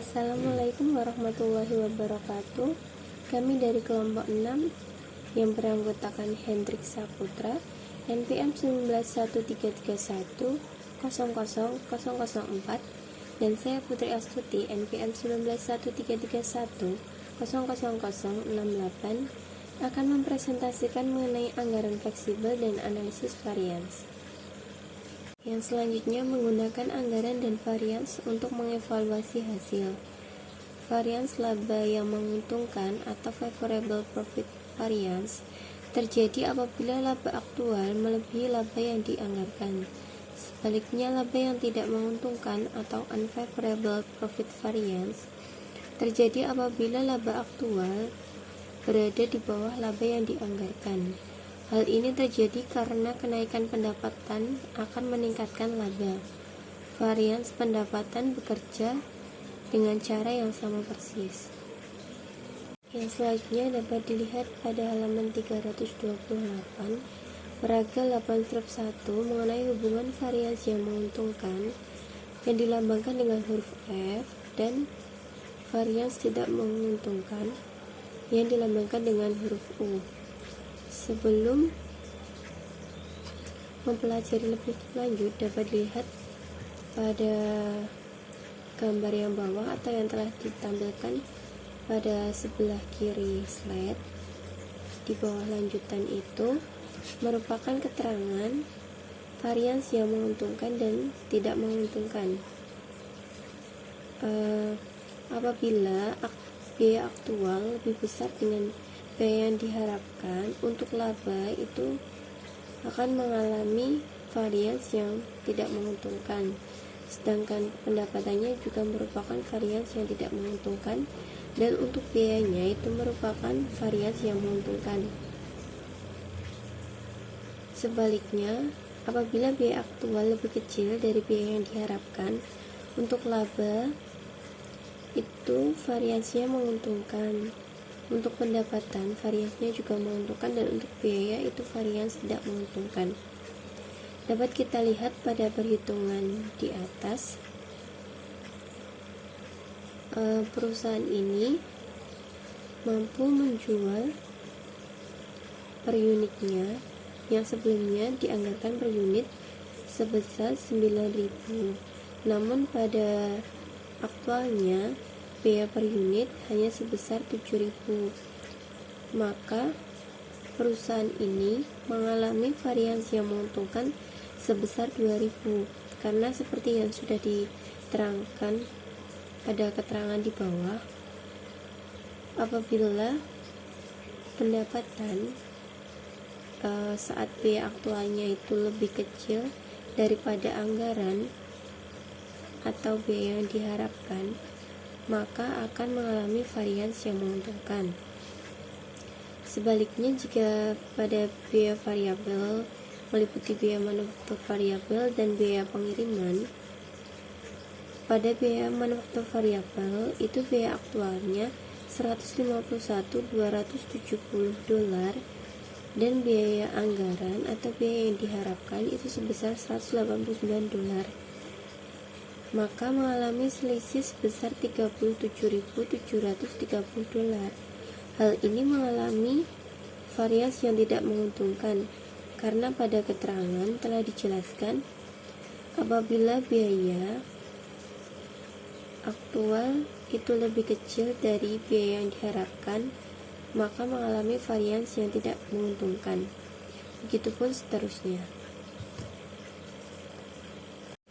Assalamualaikum warahmatullahi wabarakatuh. Kami dari kelompok 6 yang beranggotakan Hendrik Saputra, NPM 191331 00004, dan saya Putri Astuti, NPM 191331 00068, akan mempresentasikan mengenai anggaran fleksibel dan analisis varians. Yang selanjutnya menggunakan anggaran dan varians untuk mengevaluasi hasil. Varians laba yang menguntungkan atau favorable profit variance terjadi apabila laba aktual melebihi laba yang dianggarkan. Sebaliknya, laba yang tidak menguntungkan atau unfavorable profit variance terjadi apabila laba aktual berada di bawah laba yang dianggarkan. Hal ini terjadi karena kenaikan pendapatan akan meningkatkan laba. Varians pendapatan bekerja dengan cara yang sama persis. Yang selanjutnya dapat dilihat pada halaman 328, peraga 8/1 mengenai hubungan varians yang menguntungkan yang dilambangkan dengan huruf F dan varians tidak menguntungkan yang dilambangkan dengan huruf U. Sebelum mempelajari lebih lanjut, dapat dilihat pada gambar yang bawah atau yang telah ditampilkan pada sebelah kiri slide. Di bawah lanjutan itu merupakan keterangan varians yang menguntungkan dan tidak menguntungkan. Apabila biaya aktual lebih besar dengan biaya yang diharapkan, untuk laba itu akan mengalami varians yang tidak menguntungkan, sedangkan pendapatannya juga merupakan varians yang tidak menguntungkan, dan untuk biayanya itu merupakan varians yang menguntungkan. Sebaliknya, apabila biaya aktual lebih kecil dari biaya yang diharapkan, untuk laba itu variansnya menguntungkan. Untuk pendapatan, variansnya juga menguntungkan, dan untuk biaya itu varians tidak menguntungkan. Dapat kita lihat pada perhitungan di atas. Perusahaan ini mampu menjual per unitnya yang sebelumnya dianggarkan per unit sebesar 9.000, namun pada aktualnya biaya per unit hanya sebesar 7.000. Maka perusahaan ini mengalami varians yang menguntungkan sebesar 2.000, karena seperti yang sudah diterangkan pada keterangan di bawah, apabila pendapatan saat biaya aktualnya itu lebih kecil daripada anggaran atau biaya yang diharapkan, maka akan mengalami varians yang menguntungkan. Sebaliknya, jika pada biaya variabel meliputi biaya manufaktur variabel dan biaya pengiriman, pada biaya manufaktur variabel itu biaya aktualnya $151.270 dan biaya anggaran atau biaya yang diharapkan itu sebesar $189, maka mengalami selisih sebesar $37.730. Hal ini mengalami varians yang tidak menguntungkan, karena pada keterangan telah dijelaskan apabila biaya aktual itu lebih kecil dari biaya yang diharapkan, maka mengalami varians yang tidak menguntungkan. Begitupun seterusnya.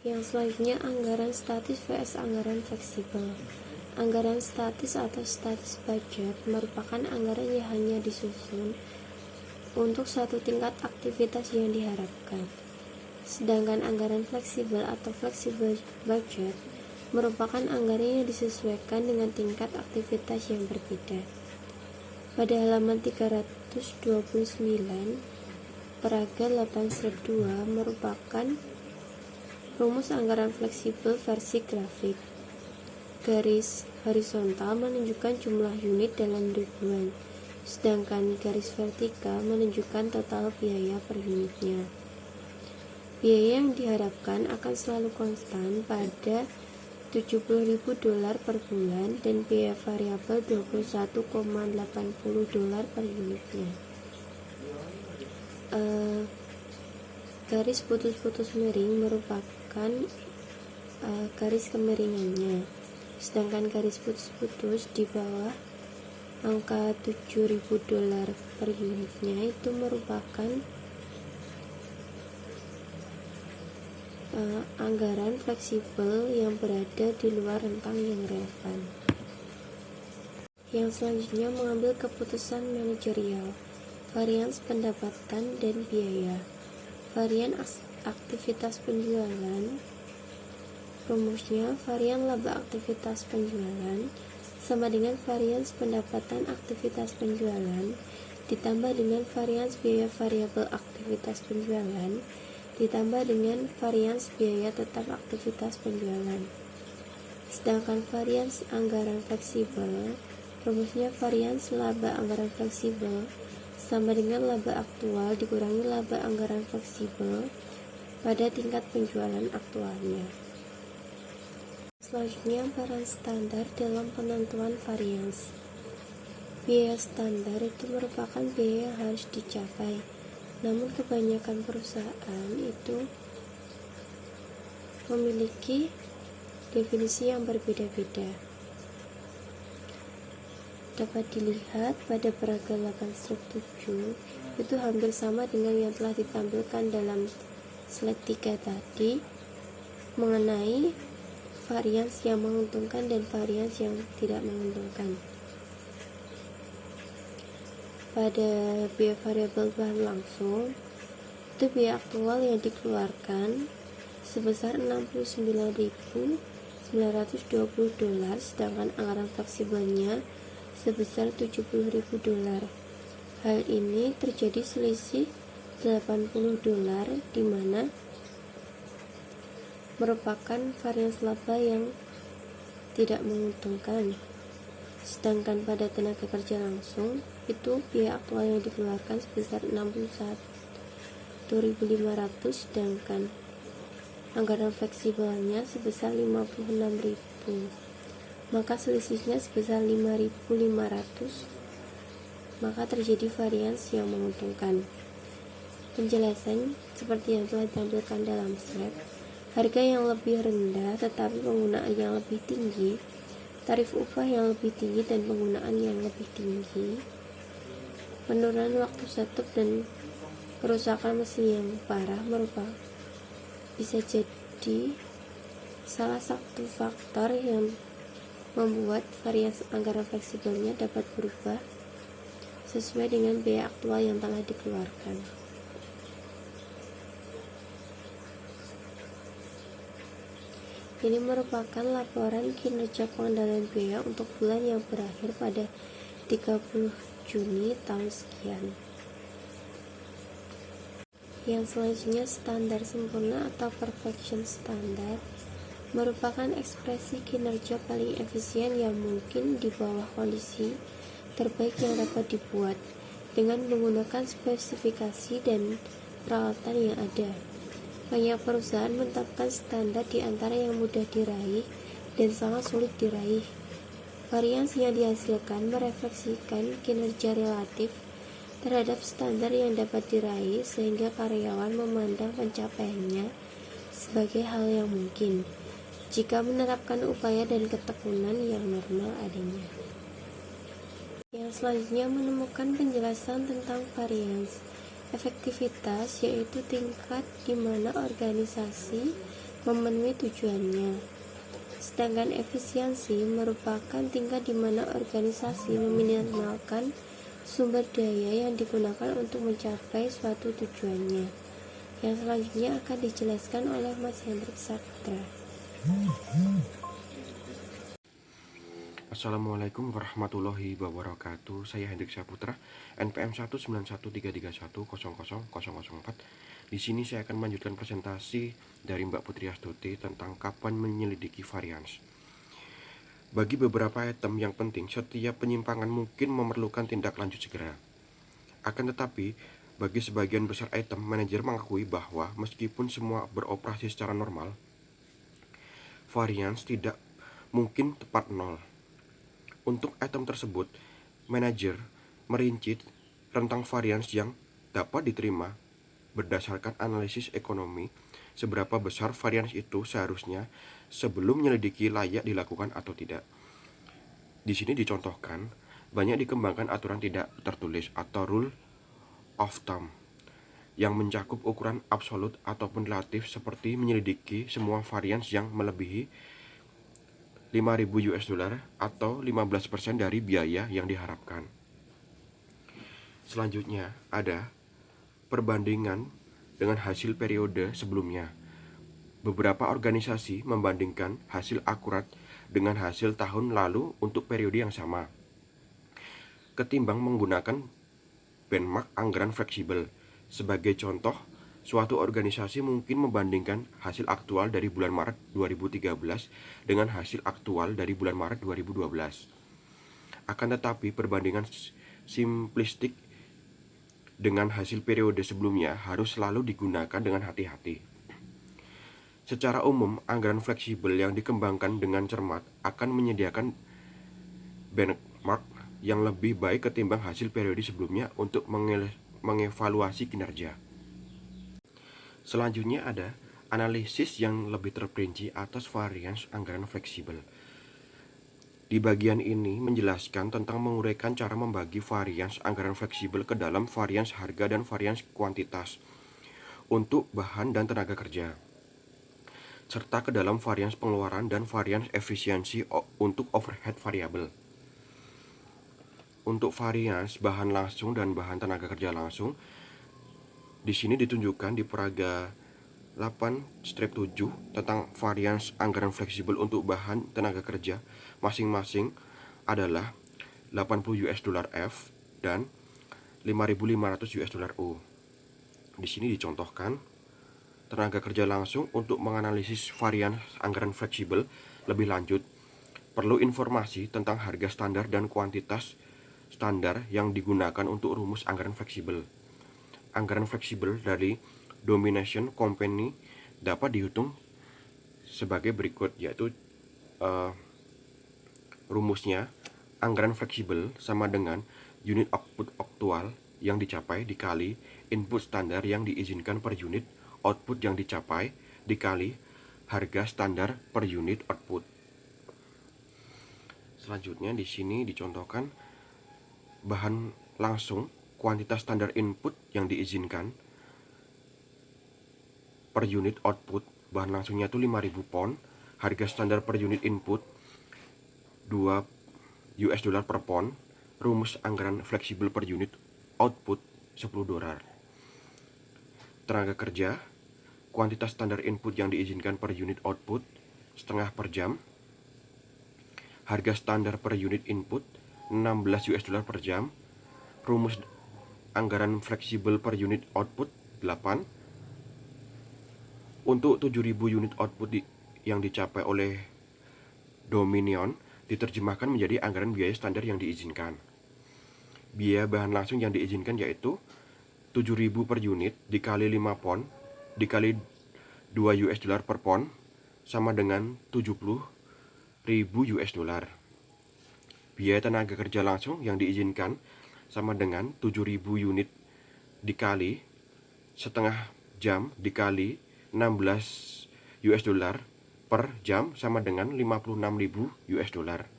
Yang selanjutnya, anggaran statis vs anggaran fleksibel. Anggaran statis atau statis budget merupakan anggaran yang hanya disusun untuk suatu tingkat aktivitas yang diharapkan. Sedangkan anggaran fleksibel atau flexible budget merupakan anggaran yang disesuaikan dengan tingkat aktivitas yang berbeda. Pada halaman 329, peraga 8/2 merupakan rumus anggaran fleksibel versi grafik. Garis horizontal menunjukkan jumlah unit dalam ribuan, sedangkan garis vertikal menunjukkan total biaya per unitnya. Biaya yang diharapkan akan selalu konstan pada $70.000 per bulan dan biaya variabel $21,80 per unitnya. Garis putus-putus miring merupakan garis kemiringannya, sedangkan garis putus-putus di bawah angka $7.000 per unitnya itu merupakan anggaran fleksibel yang berada di luar rentang yang relevan. Yang selanjutnya mengambil keputusan manajerial, varians pendapatan dan biaya. Varian aktivitas penjualan, rumusnya varian laba aktivitas penjualan sama dengan varians pendapatan aktivitas penjualan ditambah dengan varians biaya variabel aktivitas penjualan ditambah dengan varians biaya tetap aktivitas penjualan. Sedangkan varians anggaran fleksibel, rumusnya varians laba anggaran fleksibel sama dengan laba aktual dikurangi laba anggaran fleksibel pada tingkat penjualan aktualnya. Selanjutnya, peran standar dalam penentuan varians. Biaya standar itu merupakan biaya yang harus dicapai, namun kebanyakan perusahaan itu memiliki definisi yang berbeda-beda. Dapat dilihat pada paragraf 8-7 itu hampir sama dengan yang telah ditampilkan dalam slide 3 tadi mengenai varians yang menguntungkan dan varians yang tidak menguntungkan. Pada biaya variabel bahan langsung itu biaya aktual yang dikeluarkan sebesar $69.920, sedangkan anggaran fleksibelnya sebesar $70.000. Hal ini terjadi selisih $80, di mana merupakan varians laba yang tidak menguntungkan. Sedangkan pada tenaga kerja langsung itu biaya aktual yang dikeluarkan sebesar $61.500, sedangkan anggaran fleksibelnya sebesar $56.000, maka selisihnya sebesar $5.500, maka terjadi varians yang menguntungkan. Penjelasan seperti yang telah ditampilkan dalam slide. Harga yang lebih rendah tetapi penggunaan yang lebih tinggi, tarif upah yang lebih tinggi dan penggunaan yang lebih tinggi, penurunan waktu setup dan kerusakan mesin yang parah merupakan bisa jadi salah satu faktor yang membuat varians anggaran fleksibelnya dapat berubah sesuai dengan biaya aktual yang telah dikeluarkan. Ini merupakan laporan kinerja pengendalian biaya untuk bulan yang berakhir pada 30 Juni tahun sekian. Yang selanjutnya, standar sempurna atau perfection standard merupakan ekspresi kinerja paling efisien yang mungkin di bawah kondisi terbaik yang dapat dibuat dengan menggunakan spesifikasi dan peralatan yang ada. Banyak perusahaan menetapkan standar di antara yang mudah diraih dan sangat sulit diraih. Varians yang dihasilkan merefleksikan kinerja relatif terhadap standar yang dapat diraih sehingga karyawan memandang pencapaiannya sebagai hal yang mungkin jika menerapkan upaya dan ketekunan yang normal adanya. Yang selanjutnya menemukan penjelasan tentang varians. Efektivitas yaitu tingkat di mana organisasi memenuhi tujuannya. Sedangkan efisiensi merupakan tingkat di mana organisasi meminimalkan sumber daya yang digunakan untuk mencapai suatu tujuannya. Yang selanjutnya akan dijelaskan oleh Mas Hendrik Saputra. Assalamualaikum warahmatullahi wabarakatuh. Saya Hendrik Saputra, NPM 19133310004. Di sini saya akan melanjutkan presentasi dari Mbak Putri Astuti tentang kapan menyelidiki varians. Bagi beberapa item yang penting, setiap penyimpangan mungkin memerlukan tindak lanjut segera. Akan tetapi, bagi sebagian besar item, manajer mengakui bahwa meskipun semua beroperasi secara normal, varians tidak mungkin tepat nol. Untuk item tersebut, manajer merinci rentang varians yang dapat diterima berdasarkan analisis ekonomi seberapa besar varians itu seharusnya sebelum menyelidiki layak dilakukan atau tidak. Di sini dicontohkan, banyak dikembangkan aturan tidak tertulis atau rule of thumb yang mencakup ukuran absolut ataupun relatif seperti menyelidiki semua varians yang melebihi 5.000 US dollar atau 15% dari biaya yang diharapkan. Selanjutnya ada perbandingan dengan hasil periode sebelumnya. Beberapa organisasi membandingkan hasil akurat dengan hasil tahun lalu untuk periode yang sama, ketimbang menggunakan benchmark anggaran fleksibel. Sebagai contoh, suatu organisasi mungkin membandingkan hasil aktual dari bulan Maret 2013 dengan hasil aktual dari bulan Maret 2012. Akan tetapi, perbandingan simplistik dengan hasil periode sebelumnya harus selalu digunakan dengan hati-hati. Secara umum, anggaran fleksibel yang dikembangkan dengan cermat akan menyediakan benchmark yang lebih baik ketimbang hasil periode sebelumnya untuk mengevaluasi kinerja. Selanjutnya ada analisis yang lebih terperinci atas varians anggaran fleksibel. Di bagian ini menjelaskan tentang menguraikan cara membagi varians anggaran fleksibel ke dalam varians harga dan varians kuantitas untuk bahan dan tenaga kerja, serta ke dalam varians pengeluaran dan varians efisiensi untuk overhead variabel. Untuk varians bahan langsung dan bahan tenaga kerja langsung, di sini ditunjukkan di peraga 8-7 tentang varians anggaran fleksibel untuk bahan tenaga kerja masing-masing adalah 80 US dollar F dan 5.500 US dollar O. Di sini dicontohkan tenaga kerja langsung. Untuk menganalisis varians anggaran fleksibel lebih lanjut, perlu informasi tentang harga standar dan kuantitas standar yang digunakan untuk rumus anggaran fleksibel. Anggaran fleksibel dari Domination Company dapat dihitung sebagai berikut, yaitu rumusnya anggaran fleksibel sama dengan unit output aktual yang dicapai dikali input standar yang diizinkan per unit output yang dicapai dikali harga standar per unit output. Selanjutnya di sini dicontohkan bahan langsung, kuantitas standar input yang diizinkan per unit output, bahan langsungnya itu 5.000 pound, harga standar per unit input 2 US dollar per pound, rumus anggaran fleksibel per unit output 10 dolar. Tenaga kerja, kuantitas standar input yang diizinkan per unit output setengah per jam, harga standar per unit input 16 US dollar per jam, rumus anggaran fleksibel per unit output 8. Untuk 7.000 unit output yang dicapai oleh Dominion diterjemahkan menjadi anggaran biaya standar yang diizinkan. Biaya bahan langsung yang diizinkan yaitu 7.000 per unit dikali 5 pound dikali 2 US dollar per pound sama dengan 70.000 US dollar. Biaya tenaga kerja langsung yang diizinkan sama dengan 7.000 unit dikali setengah jam dikali 16 US dollar per jam sama dengan 56.000 US dollar.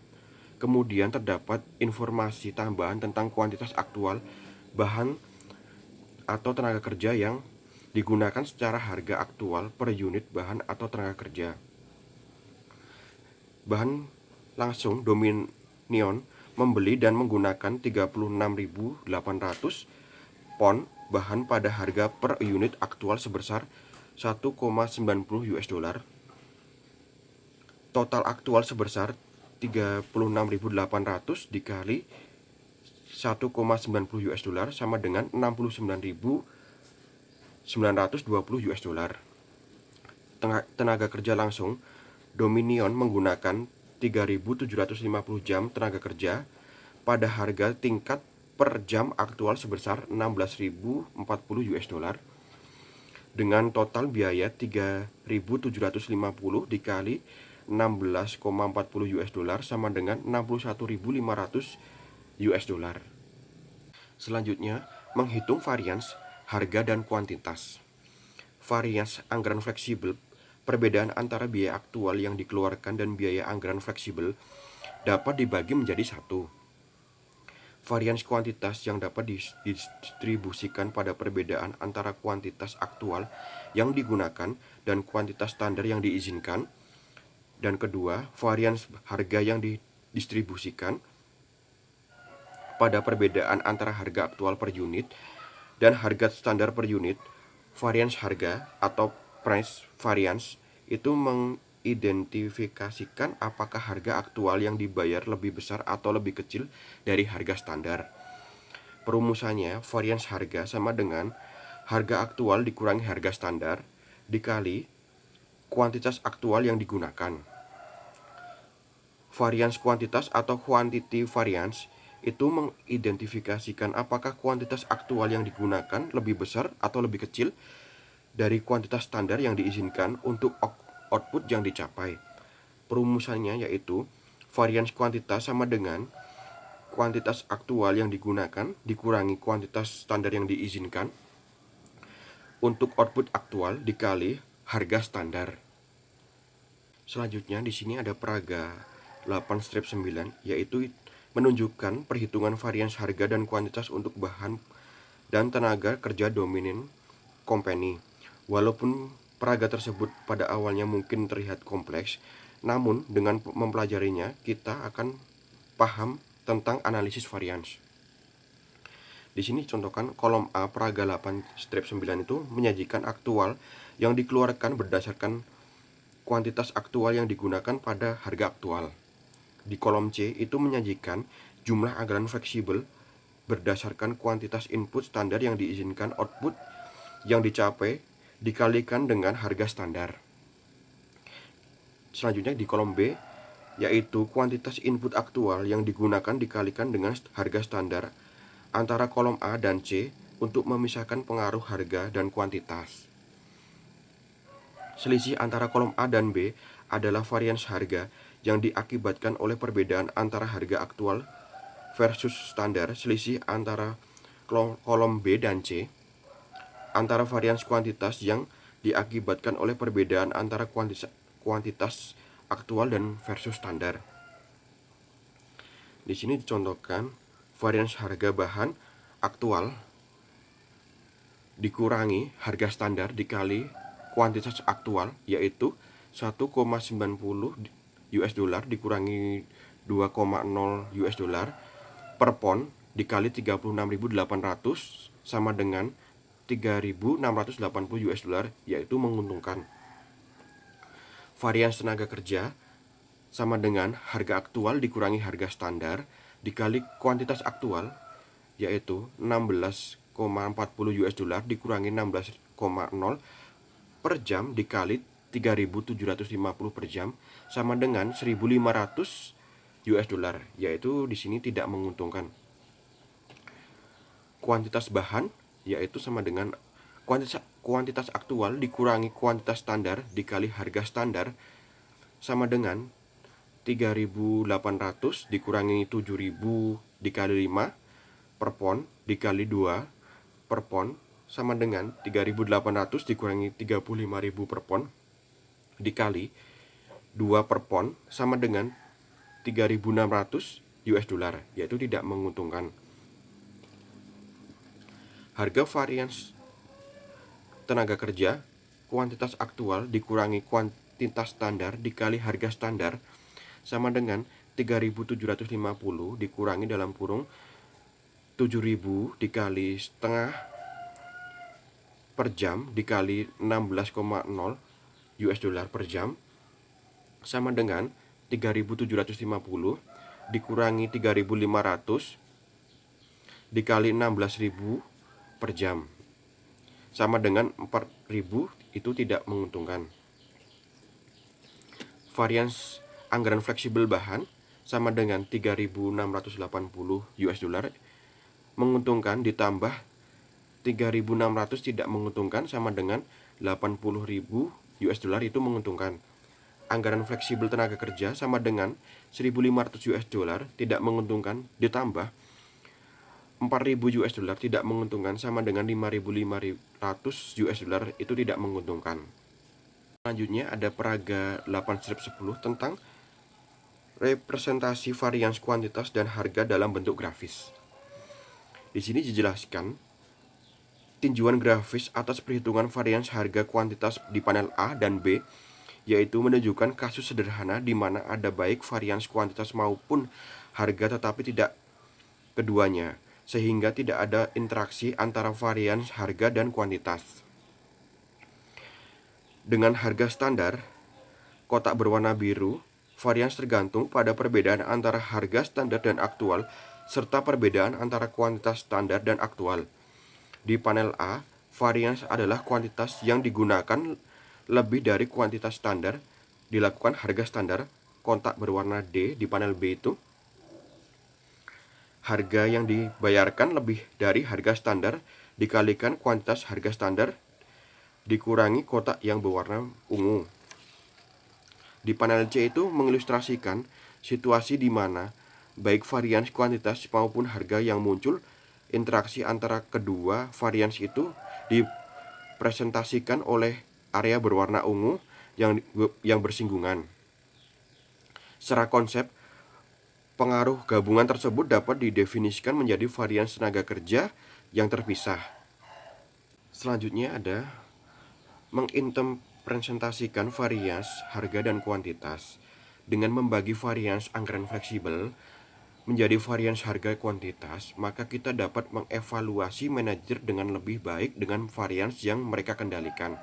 Kemudian terdapat informasi tambahan tentang kuantitas aktual bahan atau tenaga kerja yang digunakan secara harga aktual per unit bahan atau tenaga kerja. Bahan langsung Dominion membeli dan menggunakan 36.800 pound bahan pada harga per unit aktual sebesar 1,90 US dollar. Total aktual sebesar 36.800 dikali 1,90 US dollar sama dengan 69.920 US dollar. Tenaga kerja langsung Dominion menggunakan 3.750 jam tenaga kerja pada harga tingkat per jam aktual sebesar 16.040 US dollar dengan total biaya 3.750 dikali 16,40 US dollar sama dengan 61.500 US dollar. Selanjutnya, menghitung varians harga dan kuantitas. Varians anggaran fleksibel, perbedaan antara biaya aktual yang dikeluarkan dan biaya anggaran fleksibel dapat dibagi menjadi satu. Varians kuantitas yang dapat didistribusikan pada perbedaan antara kuantitas aktual yang digunakan dan kuantitas standar yang diizinkan. Dan kedua, varians harga yang didistribusikan pada perbedaan antara harga aktual per unit dan harga standar per unit. Varians harga atau price variance itu mengidentifikasikan apakah harga aktual yang dibayar lebih besar atau lebih kecil dari harga standar. Perumusannya, varians harga sama dengan harga aktual dikurangi harga standar dikali kuantitas aktual yang digunakan. Varians kuantitas atau quantity variance itu mengidentifikasikan apakah kuantitas aktual yang digunakan lebih besar atau lebih kecil dari kuantitas standar yang diizinkan untuk output yang dicapai. Perumusannya yaitu varians kuantitas sama dengan kuantitas aktual yang digunakan dikurangi kuantitas standar yang diizinkan untuk output aktual dikali harga standar. Selanjutnya di sini ada peraga 8-9 yaitu menunjukkan perhitungan varians harga dan kuantitas untuk bahan dan tenaga kerja dominan company. Walaupun peraga tersebut pada awalnya mungkin terlihat kompleks, namun dengan mempelajarinya kita akan paham tentang analisis varians. Di sini contohkan kolom A peraga 8-9 itu menyajikan aktual yang dikeluarkan berdasarkan kuantitas aktual yang digunakan pada harga aktual. Di kolom C itu menyajikan jumlah anggaran fleksibel berdasarkan kuantitas input standar yang diizinkan output yang dicapai dikalikan dengan harga standar. Selanjutnya di kolom B yaitu kuantitas input aktual yang digunakan dikalikan dengan harga standar antara kolom A dan C untuk memisahkan pengaruh harga dan kuantitas. Selisih antara kolom A dan B adalah varians harga yang diakibatkan oleh perbedaan antara harga aktual versus standar. Selisih antara kolom B dan C antara varians kuantitas yang diakibatkan oleh perbedaan antara kuantitas aktual dan versus standar. Di sini dicontohkan varians harga bahan aktual dikurangi harga standar dikali kuantitas aktual yaitu 1,90 US dollar dikurangi 2,0 US dollar per pon dikali 36.800 sama dengan 3.680 US dollar yaitu menguntungkan. Varians tenaga kerja sama dengan harga aktual dikurangi harga standar dikali kuantitas aktual yaitu 16,40 US dollar dikurangi 16,0 per jam dikali 3.750 per jam sama dengan 1.500 US dollar yaitu di sini tidak menguntungkan. Kuantitas bahan yaitu sama dengan kuantitas aktual dikurangi kuantitas standar dikali harga standar sama dengan 3.800 dikurangi 7.000 dikali 5 per pon dikali 2 per pon sama dengan 3.800 dikurangi 35.000 per pon dikali 2 per pon sama dengan 3.600 US dollar yaitu tidak menguntungkan. Harga varians tenaga kerja kuantitas aktual dikurangi kuantitas standar dikali harga standar sama dengan 3.750 dikurangi dalam kurung 7.000 dikali setengah per jam dikali 16,0 US dollar per jam sama dengan 3.750 dikurangi 3.500 dikali 16.000 per jam sama dengan 4.000 itu tidak menguntungkan. Varians anggaran fleksibel bahan sama dengan 3.680 US dollar menguntungkan ditambah 3.600 tidak menguntungkan sama dengan 80.000 US dollar itu menguntungkan. anggaran fleksibel tenaga kerja sama dengan 1.500 US dollar tidak menguntungkan ditambah 4.000 US dollar tidak menguntungkan sama dengan 5.500 US dollar itu tidak menguntungkan. Selanjutnya ada peraga 8/10 tentang representasi varians kuantitas dan harga dalam bentuk grafis. Di sini dijelaskan tinjauan grafis atas perhitungan varians harga kuantitas di panel A dan B, yaitu menunjukkan kasus sederhana di mana ada baik varians kuantitas maupun harga tetapi tidak keduanya, sehingga tidak ada interaksi antara varians harga dan kuantitas. Dengan harga standar, kotak berwarna biru, varians tergantung pada perbedaan antara harga standar dan aktual, serta perbedaan antara kuantitas standar dan aktual. Di panel A, varians adalah kuantitas yang digunakan lebih dari kuantitas standar, dilakukan harga standar. Kotak berwarna D di panel B itu harga yang dibayarkan lebih dari harga standar dikalikan kuantitas harga standar dikurangi kotak yang berwarna ungu. Di panel C itu mengilustrasikan situasi di mana baik varians kuantitas maupun harga yang muncul, interaksi antara kedua varians itu dipresentasikan oleh area berwarna ungu yang bersinggungan. Secara konsep, pengaruh gabungan tersebut dapat didefinisikan menjadi varians tenaga kerja yang terpisah. Selanjutnya ada menginterpretasikan varians harga dan kuantitas. Dengan membagi varians anggaran fleksibel menjadi varians harga kuantitas, maka kita dapat mengevaluasi manajer dengan lebih baik dengan varians yang mereka kendalikan.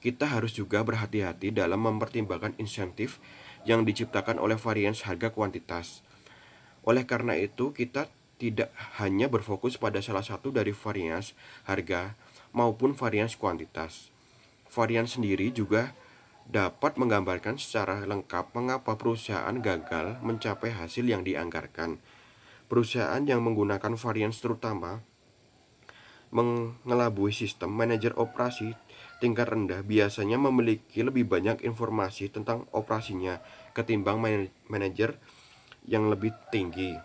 Kita harus juga berhati-hati dalam mempertimbangkan insentif yang diciptakan oleh varians harga kuantitas. Oleh karena itu, kita tidak hanya berfokus pada salah satu dari varians harga maupun varians kuantitas. Varians sendiri juga dapat menggambarkan secara lengkap mengapa perusahaan gagal mencapai hasil yang dianggarkan. Perusahaan yang menggunakan varians terutama mengelabui sistem manajer operasi tingkat rendah biasanya memiliki lebih banyak informasi tentang operasinya ketimbang manajer yang lebih tinggi.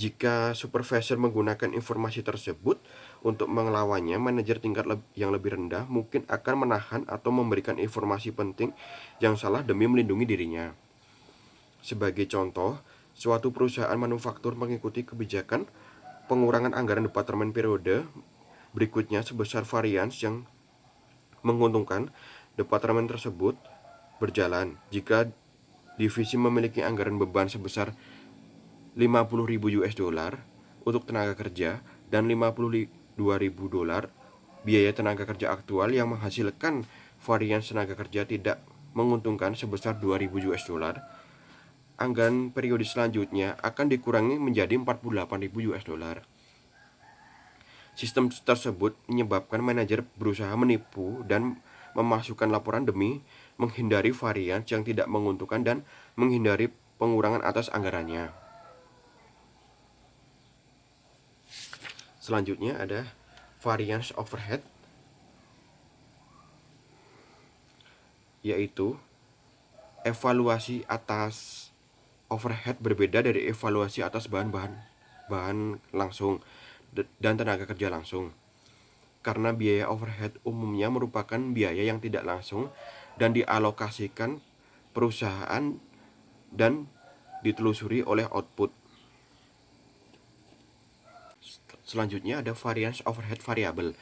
Jika supervisor menggunakan informasi tersebut untuk melawannya, manajer tingkat yang lebih rendah mungkin akan menahan atau memberikan informasi penting yang salah demi melindungi dirinya. Sebagai contoh, suatu perusahaan manufaktur mengikuti kebijakan pengurangan anggaran departemen periode berikutnya sebesar varians yang menguntungkan departemen tersebut berjalan. Jika divisi memiliki anggaran beban sebesar 50.000 US dollar untuk tenaga kerja dan 52.000 dolar biaya tenaga kerja aktual yang menghasilkan varians tenaga kerja tidak menguntungkan sebesar 2.000 US dollar, anggaran periode selanjutnya akan dikurangi menjadi 48.000 US dollar. Sistem tersebut menyebabkan manajer berusaha menipu dan memasukkan laporan demi menghindari varians yang tidak menguntungkan dan menghindari pengurangan atas anggarannya. Selanjutnya ada variance overhead, yaitu evaluasi atas overhead berbeda dari evaluasi atas bahan langsung dan tenaga kerja langsung. Karena biaya overhead umumnya merupakan biaya yang tidak langsung dan dialokasikan perusahaan dan ditelusuri oleh output. Selanjutnya ada variance overhead variable.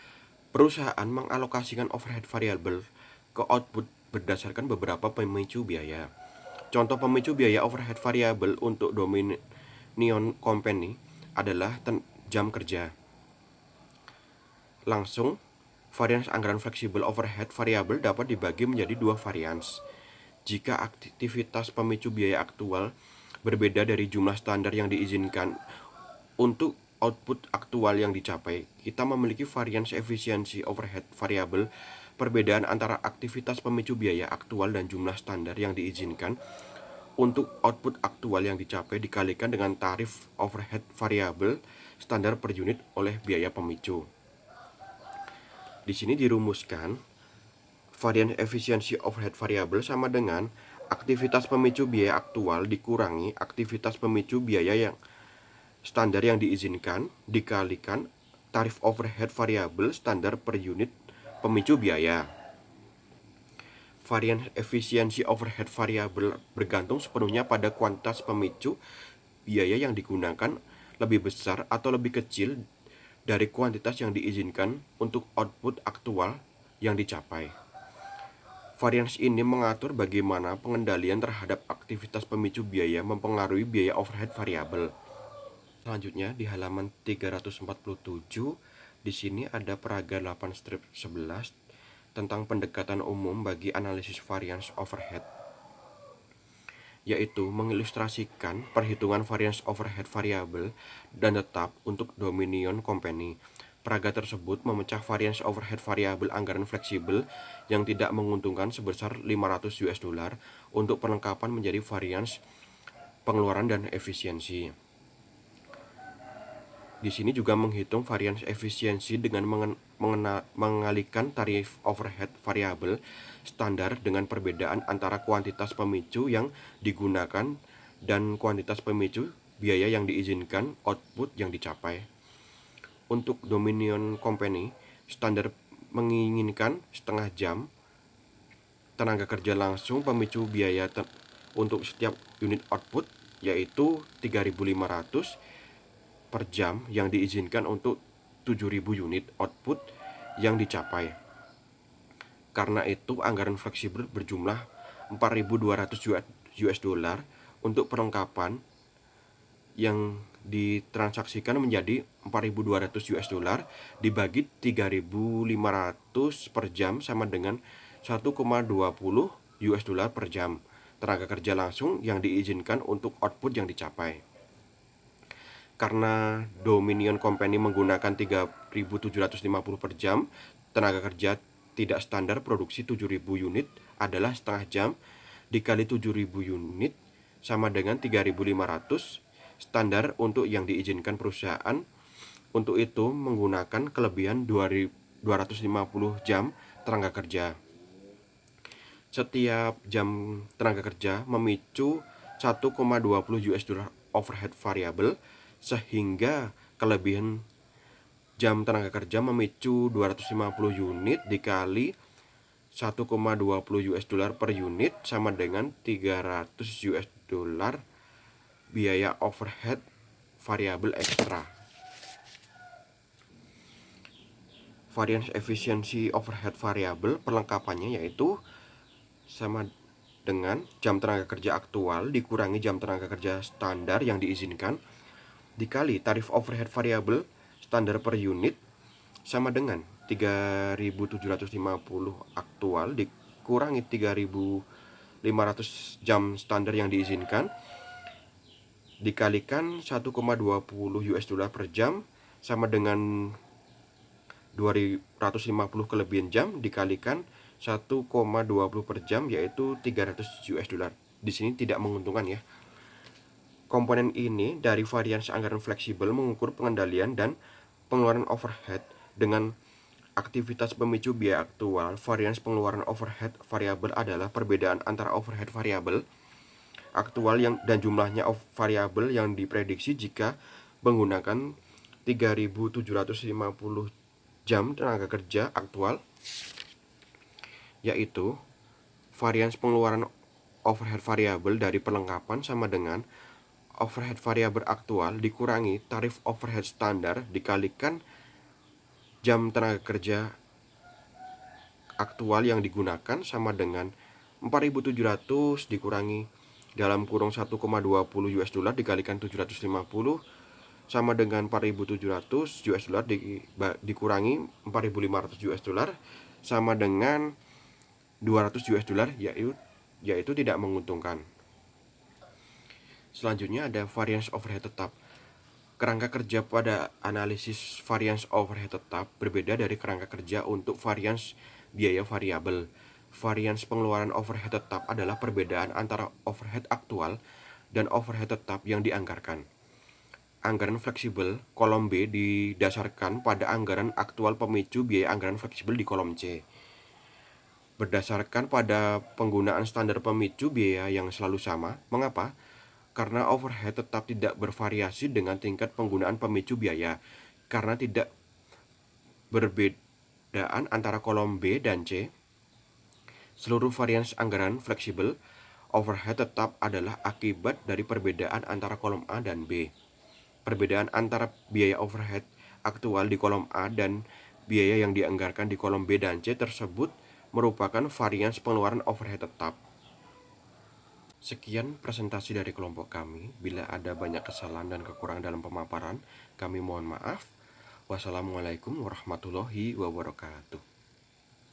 Perusahaan mengalokasikan overhead variable ke output berdasarkan beberapa pemicu biaya. Contoh pemicu biaya overhead variable untuk Dominion Company adalah jam kerja langsung. Varians anggaran fleksibel overhead variable dapat dibagi menjadi dua varians. Jika aktivitas pemicu biaya aktual berbeda dari jumlah standar yang diizinkan untuk output aktual yang dicapai, kita memiliki varians efisiensi overhead variable. Perbedaan antara aktivitas pemicu biaya aktual dan jumlah standar yang diizinkan untuk output aktual yang dicapai dikalikan dengan tarif overhead variable standar per unit oleh biaya pemicu. Di sini dirumuskan variance efficiency overhead variable sama dengan aktivitas pemicu biaya aktual dikurangi aktivitas pemicu biaya yang standar yang diizinkan dikalikan tarif overhead variable standar per unit pemicu biaya. Variance efisiensi overhead variable bergantung sepenuhnya pada kuantitas pemicu biaya yang digunakan lebih besar atau lebih kecil dari kuantitas yang diizinkan untuk output aktual yang dicapai. Variance ini mengatur bagaimana pengendalian terhadap aktivitas pemicu biaya mempengaruhi biaya overhead variabel. Selanjutnya di halaman 347 di sini ada paragraf 8-11 tentang pendekatan umum bagi analisis variance overhead, yaitu mengilustrasikan perhitungan variance overhead variabel dan tetap untuk Dominion Company. Paragraf tersebut memecah variance overhead variabel anggaran fleksibel yang tidak menguntungkan sebesar $500 untuk perlengkapan menjadi variance pengeluaran dan efisiensi. Di sini juga menghitung variance efisiensi dengan mengalihkan tarif overhead variabel standar dengan perbedaan antara kuantitas pemicu yang digunakan dan kuantitas pemicu biaya yang diizinkan output yang dicapai. Untuk Dominion Company, standar menginginkan setengah jam tenaga kerja langsung pemicu biaya untuk setiap unit output yaitu 3.500 per jam yang diizinkan untuk 7.000 unit output yang dicapai. Karena itu anggaran fleksibel berjumlah $4.200 untuk perlengkapan yang ditransaksikan menjadi $4.200 dibagi 3.500 per jam sama dengan $1,20 per jam tenaga kerja langsung yang diizinkan untuk output yang dicapai. Karena Dominion Company menggunakan 3.750 per jam, tenaga kerja tidak standar produksi 7.000 unit adalah setengah jam dikali 7.000 unit sama dengan 3.500 standar untuk yang diizinkan perusahaan. Untuk itu menggunakan kelebihan 250 jam tenaga kerja. Setiap jam tenaga kerja memicu $1,20 overhead variable, sehingga kelebihan jam tenaga kerja memicu 250 unit dikali $1,20 per unit sama dengan $300 biaya overhead variabel ekstra. Variance efficiency overhead variable perlengkapannya yaitu sama dengan jam tenaga kerja aktual dikurangi jam tenaga kerja standar yang diizinkan dikali tarif overhead variabel standar per unit sama dengan 3.750 aktual dikurangi 3.500 jam standar yang diizinkan dikalikan $1,20 per jam sama dengan 250 kelebihan jam dikalikan 1,20 per jam yaitu $300. Di sini tidak menguntungkan ya. Komponen ini dari varians anggaran fleksibel mengukur pengendalian dan pengeluaran overhead dengan aktivitas pemicu biaya aktual. Varians pengeluaran overhead variabel adalah perbedaan antara overhead variabel aktual dan jumlahnya variabel yang diprediksi jika menggunakan 3.750 jam tenaga kerja aktual, yaitu varians pengeluaran overhead variabel dari perlengkapan sama dengan overhead variabel aktual dikurangi tarif overhead standar dikalikan jam tenaga kerja aktual yang digunakan sama dengan 4.700 dikurangi dalam kurung $1,20 dikalikan 750 sama dengan 4.700 $, dikurangi 4.500 $, sama dengan $200, yaitu tidak menguntungkan. Selanjutnya ada variance overhead tetap. Kerangka kerja pada analisis variance overhead tetap berbeda dari kerangka kerja untuk variance biaya variabel. Variance pengeluaran overhead tetap adalah perbedaan antara overhead aktual dan overhead tetap yang dianggarkan. Anggaran fleksibel kolom B didasarkan pada anggaran aktual pemicu biaya anggaran fleksibel di kolom C. berdasarkan pada penggunaan standar pemicu biaya yang selalu sama. Mengapa? Karena overhead tetap tidak bervariasi dengan tingkat penggunaan pemicu biaya, karena tidak perbedaan antara kolom B dan C. Seluruh varians anggaran fleksibel overhead tetap adalah akibat dari perbedaan antara kolom A dan B. Perbedaan antara biaya overhead aktual di kolom A dan biaya yang dianggarkan di kolom B dan C tersebut merupakan varians pengeluaran overhead tetap. Sekian presentasi dari kelompok kami. Bila ada banyak kesalahan dan kekurangan dalam pemaparan, kami mohon maaf. Wassalamualaikum warahmatullahi wabarakatuh.